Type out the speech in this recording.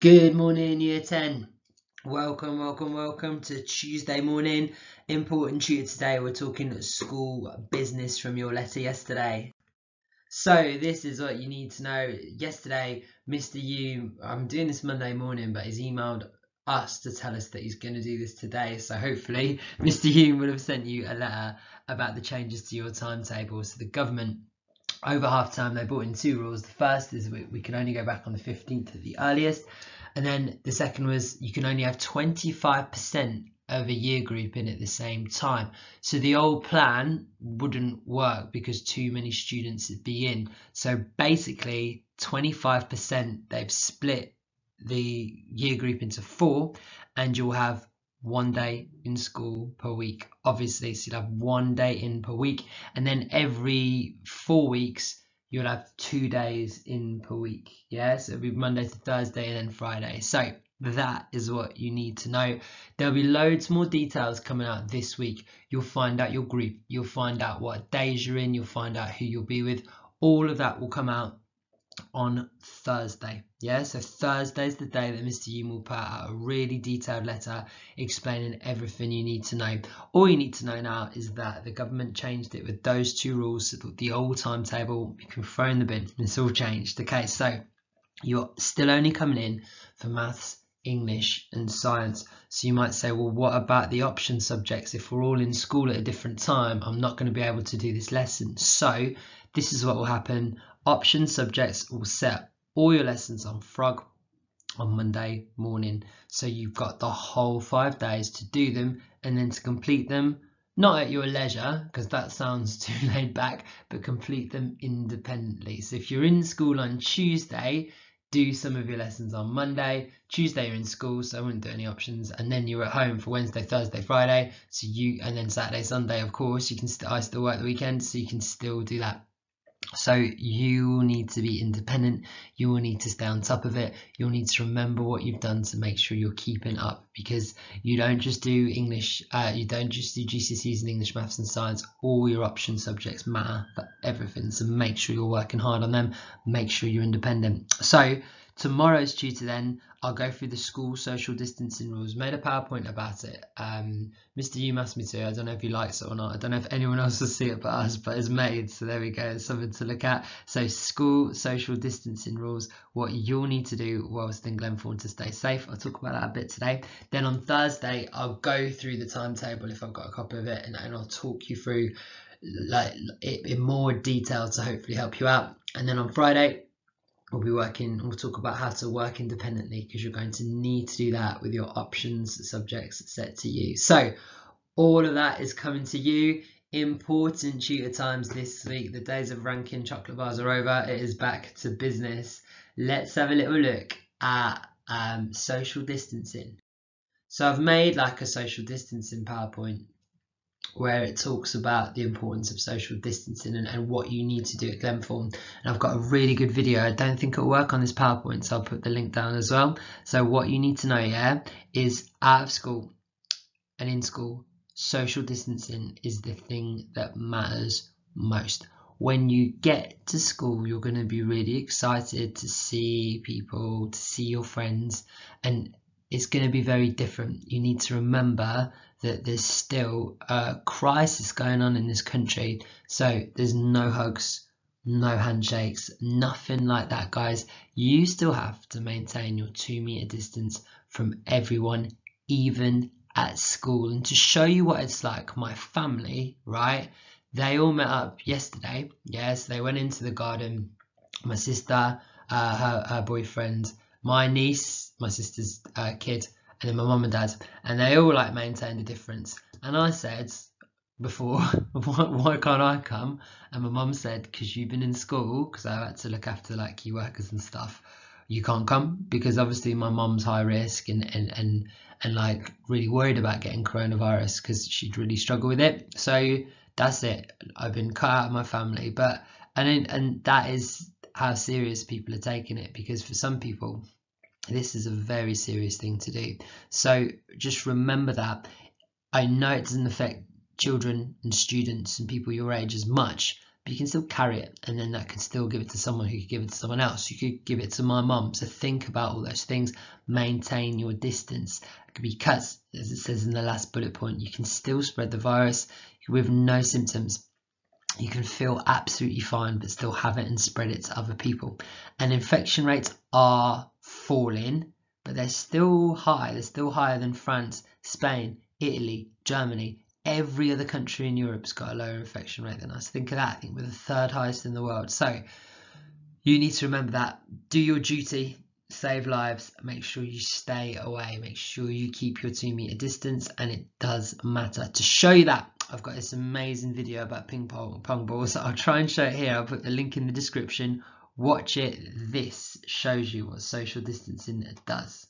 Good morning, Year 10. Welcome to Tuesday morning. Important tutor today. We're talking school business from your letter yesterday. So this is what you need to know. Yesterday, Mr. Yu, I'm doing this Monday morning, but he's emailed us to tell us that he's going to do this today. So hopefully, Mr. Yu will have sent you a letter about the changes to your timetable. So the government, over half term, they brought in two rules. The first is we can only go back on the 15th at the earliest. And then the second was you can only have 25% of a year group in at the same time. So the old plan wouldn't work because too many students would be in. So basically 25%, they've split the year group into 4 and you'll have 1 day in school per week, obviously. So you'll have 1 day in per week, and then every 4 weeks you'll have 2 days in per week. Yeah, so it'll be Monday to Thursday and then Friday. So that is what you need to know. There'll be loads more details coming out this week. You'll find out your group, you'll find out what days you're in, you'll find out who you'll be with. All of that will come out on Thursday. Yeah, so Thursday is the day that Mr. Yoon will put out a really detailed letter explaining everything you need to know. All you need to know now is that the government changed it with those two rules, so that the old timetable you can throw in the bin. It's all changed. Okay, so you're still only coming in for maths, English and science. So you might say, well, what about the option subjects? If we're all in school at a different time, I'm not going to be able to do this lesson. So this is what will happen. Option subjects will set all your lessons on Frog on Monday morning. So you've got the whole 5 days to do them and then to complete them, not at your leisure, because that sounds too laid back, but complete them independently. So if you're in school on Tuesday, do some of your lessons on Monday. Tuesday you're in school, so I wouldn't do any options, and then you're at home for Wednesday, Thursday, Friday. So and then Saturday, Sunday, of course, you can I still work the weekend, so you can still do that. So you need to be independent, you will need to stay on top of it, you'll need to remember what you've done to make sure you're keeping up, because you don't just do English, you don't just do GCSEs in English, maths and science. All your option subjects matter for everything, so make sure you're working hard on them, make sure you're independent. So tomorrow's tutor then, I'll go through the school social distancing rules. Made a PowerPoint about it. Mr. Yu asked me to. I don't know if he likes it or not. I don't know if anyone else will see it but us, but it's made. So there we go. It's something to look at. So school social distancing rules, what you'll need to do whilst in Glenthorne to stay safe. I'll talk about that a bit today. Then on Thursday, I'll go through the timetable if I've got a copy of it, and I'll talk you through it in more detail to hopefully help you out. And then on Friday, we'll talk about how to work independently, because you're going to need to do that with your options subjects set to you. So all of that is coming to you. Important tutor times this week. The days of ranking chocolate bars are over. It is back to business. Let's have a little look at social distancing. So I've made like a social distancing PowerPoint where it talks about the importance of social distancing and what you need to do at Glenthorne. And I've got a really good video. I don't think it'll work on this PowerPoint, so I'll put the link down as well. So what you need to know, yeah, is out of school and in school, social distancing is the thing that matters most. When you get to school, you're going to be really excited to see people, to see your friends, and it's going to be very different. You need to remember that there's still a crisis going on in this country. So there's no hugs, no handshakes, nothing like that, guys. You still have to maintain your 2-meter distance from everyone, even at school. And to show you what it's like, my family, right, they all met up yesterday. Yes, they went into the garden. My sister, her boyfriend, my niece, my sister's kid, and then my mum and dad, and they all like maintained a difference. And I said before, why can't I come? And my mum said, because you've been in school, because I had to look after like key workers and stuff, you can't come, because obviously my mum's high risk and like really worried about getting coronavirus because she'd really struggle with it. So that's it. I've been cut out of my family, and that is how serious people are taking it, because for some people this is a very serious thing to do. So just remember that. I know it doesn't affect children and students and people your age as much, but you can still carry it, and then that can still give it to someone who could give it to someone else. You could give it to my mum. So think about all those things. Maintain your distance, because as it says in the last bullet point, you can still spread the virus with no symptoms. You can feel absolutely fine but still have it and spread it to other people. And infection rates are falling, but they're still high. They're still higher than France, Spain, Italy, Germany. Every other country in Europe's got a lower infection rate than us. Think of that. I think we're the third highest in the world. So you need to remember that. Do your duty, save lives, make sure you stay away, make sure you keep your 2 meter distance, and it does matter. To show you that, I've got this amazing video about ping pong balls. I'll try and show it here. I'll put the link in the description. Watch it. This shows you what social distancing does.